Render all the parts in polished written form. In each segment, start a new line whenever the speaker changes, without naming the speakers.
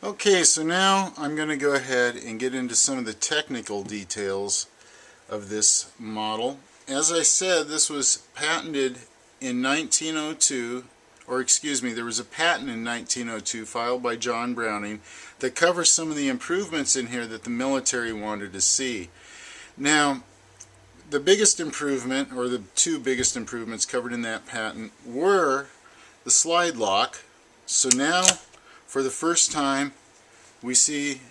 Okay, so now I'm going to go ahead and get into some of the technical details of this model. As I said, this was patented in 1902, or excuse me, there was a patent in 1902 filed by John Browning that covers some of the improvements in here that the military wanted to see. Now, the biggest improvement, or the two biggest improvements covered in that patent, were the slide lock. So now, for the first time, we see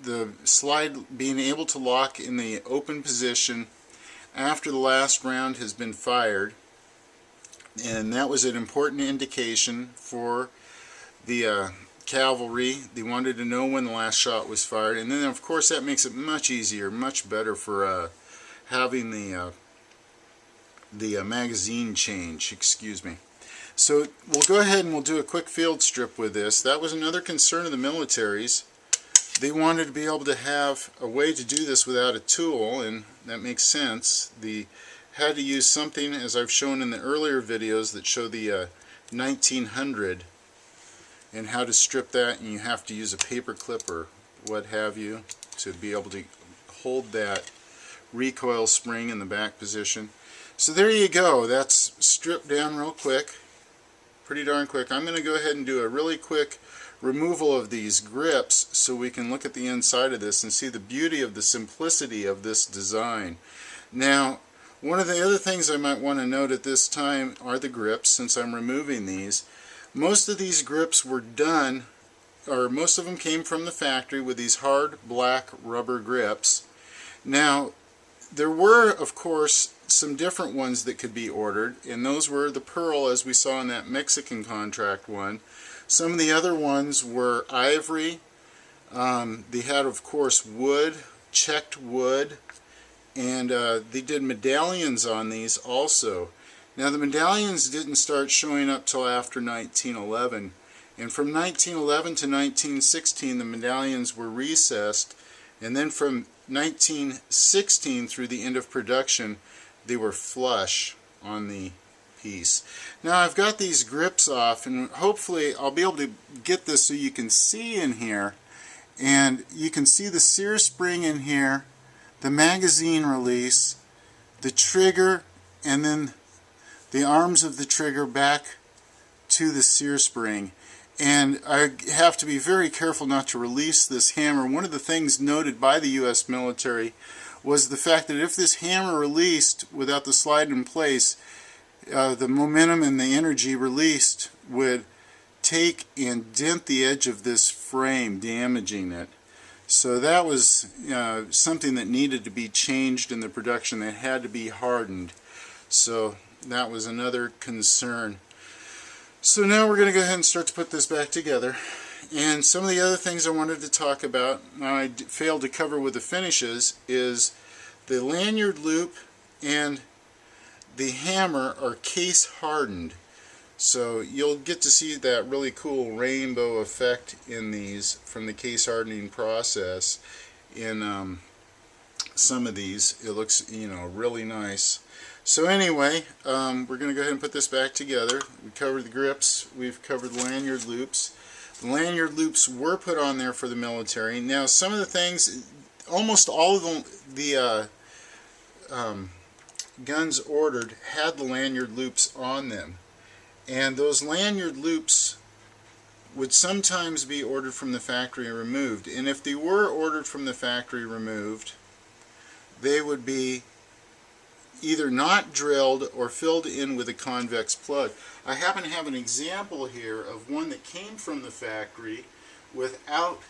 the slide being able to lock in the open position after the last round has been fired, and that was an important indication for the cavalry. They wanted to know when the last shot was fired, and then of course that makes it much easier, much better for having the magazine change, excuse me. So we'll go ahead and we'll do a quick field strip with this. That was another concern of the military's. They wanted to be able to have a way to do this without a tool, and that makes sense. They had to use something, as I've shown in the earlier videos that show the 1900 and how to strip that, and you have to use a paper clip or what have you to be able to hold that recoil spring in the back position. So there you go. That's stripped down real quick, pretty darn quick. I'm going to go ahead and do a really quick removal of these grips so we can look at the inside of this and see the beauty of the simplicity of this design. Now, one of the other things I might want to note at this time are the grips, since I'm removing these. Most of these grips were done, or most of them came from the factory with these hard black rubber grips. Now, there were, of course, some different ones that could be ordered, and those were the pearl, as we saw in that Mexican contract one. Some of the other ones were ivory. They had, of course, wood, checked wood, and they did medallions on these also. Now, the medallions didn't start showing up till after 1911, and from 1911 to 1916 the medallions were recessed, and then from 1916 through the end of production they were flush on the piece. Now I've got these grips off, and hopefully I'll be able to get this so you can see in here, and you can see the sear spring in here, the magazine release, the trigger, and then the arms of the trigger back to the sear spring. And I have to be very careful not to release this hammer. One of the things noted by the U.S. military was the fact that if this hammer released without the slide in place, the momentum and the energy released would take and dent the edge of this frame, damaging it. So that was something that needed to be changed in the production. That had to be hardened. So that was another concern. So now we're going to go ahead and start to put this back together. And some of the other things I wanted to talk about, now I failed to cover with the finishes, is the lanyard loop and the hammer are case hardened. So you'll get to see that really cool rainbow effect in these from the case hardening process. In some of these it looks, really nice. So anyway, we're going to go ahead and put this back together. We covered the grips, we've covered the lanyard loops. The lanyard loops were put on there for the military. Now some of the things, almost all of the guns ordered had the lanyard loops on them, and those lanyard loops would sometimes be ordered from the factory and removed, and if they were ordered from the factory removed, they would be either not drilled or filled in with a convex plug. I happen to have an example here of one that came from the factory without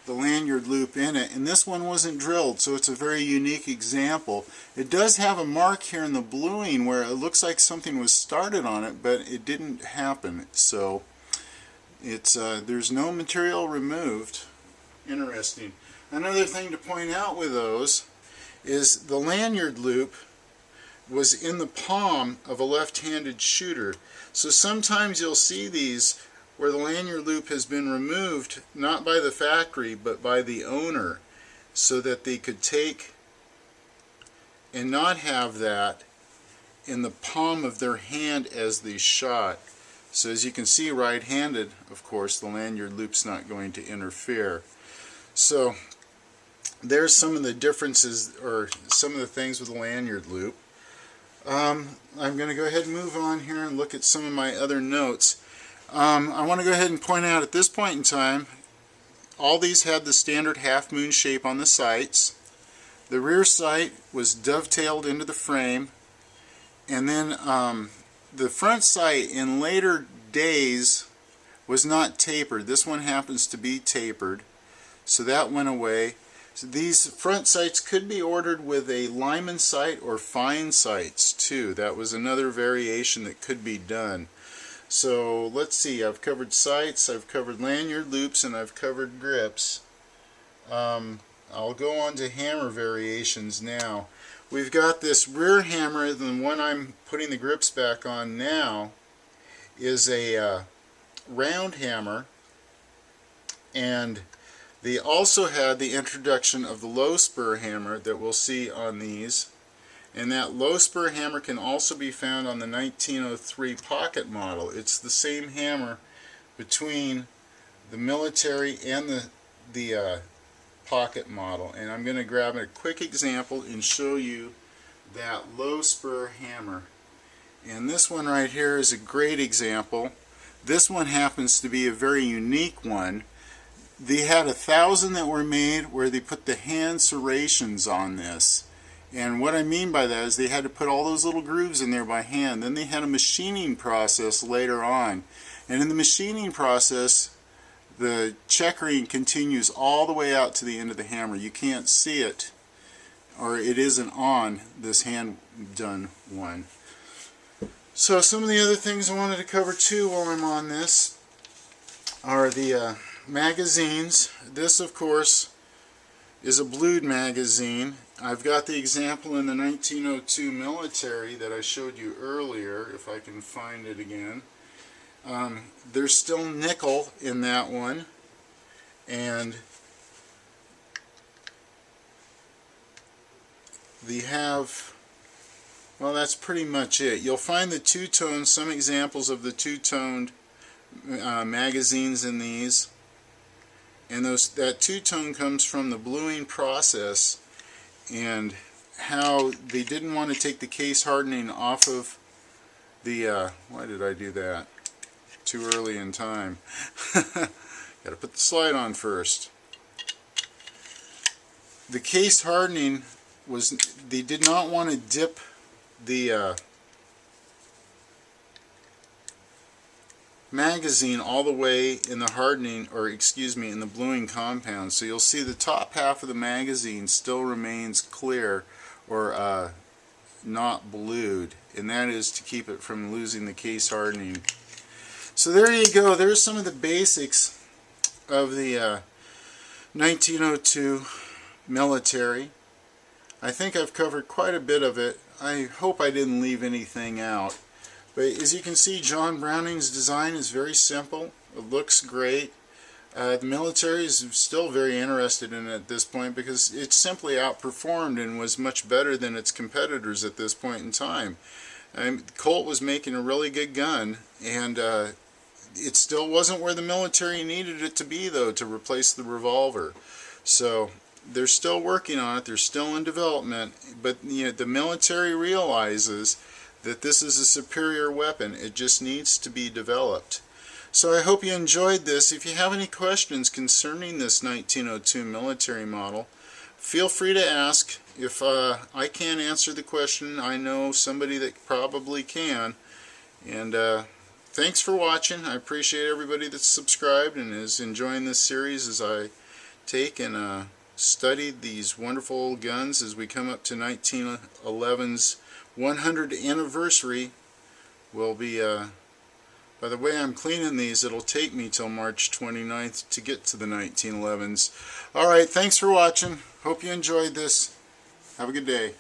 the lanyard loop in it, and this one wasn't drilled, so it's a very unique example. It does have a mark here in the bluing where it looks like something was started on it, but it didn't happen. So it's there's no material removed. Interesting. Another thing to point out with those is the lanyard loop was in the palm of a left-handed shooter. So sometimes you'll see these where the lanyard loop has been removed, not by the factory, but by the owner, so that they could take and not have that in the palm of their hand as they shot. So as you can see, right-handed, of course, the lanyard loop's not going to interfere. So there's some of the differences, or some of the things with the lanyard loop. I'm going to go ahead and move on here and look at some of my other notes. I want to go ahead and point out at this point in time, all these had the standard half moon shape on the sights. The rear sight was dovetailed into the frame, and then the front sight in later days was not tapered. This one happens to be tapered, so that went away. So these front sights could be ordered with a Lyman sight or fine sights too. That was another variation that could be done. So let's see, I've covered sights, I've covered lanyard loops, and I've covered grips. I'll go on to hammer variations now. We've got this rear hammer, the one I'm putting the grips back on now is a round hammer, and they also had the introduction of the low spur hammer that we'll see on these, and that low spur hammer can also be found on the 1903 pocket model. It's the same hammer between the military and the pocket model, and I'm going to grab a quick example and show you that low spur hammer. And this one right here is a great example. This one happens to be a very unique one. They had 1,000 that were made where they put the hand serrations on this, and what I mean by that is they had to put all those little grooves in there by hand. Then they had a machining process later on, and in the machining process the checkering continues all the way out to the end of the hammer. You can't see it, or it isn't on this hand done one. So some of the other things I wanted to cover too while I'm on this are the magazines. This of course is a blued magazine. I've got the example in the 1902 military that I showed you earlier, if I can find it again. There's still nickel in that one, and they have, well, that's pretty much it. You'll find the two-tone, some examples of the two-toned magazines in these, and that two-tone comes from the bluing process, and how they didn't want to take the case hardening off of the why did I do that? Too early in time. Got to put the slide on first. The case hardening was, they did not want to dip the magazine all the way in the hardening, or excuse me, in the bluing compound. So you'll see the top half of the magazine still remains clear, or not blued, and that is to keep it from losing the case hardening. So there you go. There's some of the basics of the 1902 military. I think I've covered quite a bit of it. I hope I didn't leave anything out. But as you can see, John Browning's design is very simple. It looks great. The military is still very interested in it at this point because it simply outperformed and was much better than its competitors at this point in time. Colt was making a really good gun, and it still wasn't where the military needed it to be, though, to replace the revolver. So they're still working on it. They're still in development. But you know, the military realizes that this is a superior weapon. It just needs to be developed. So I hope you enjoyed this. If you have any questions concerning this 1902 military model, feel free to ask. If I can't answer the question, I know somebody that probably can. And thanks for watching. I appreciate everybody that's subscribed and is enjoying this series as I take and study these wonderful old guns as we come up to 1911's 100th anniversary. Will be, by the way I'm cleaning these, it'll take me till March 29th to get to the 1911s. Alright, thanks for watching. Hope you enjoyed this. Have a good day.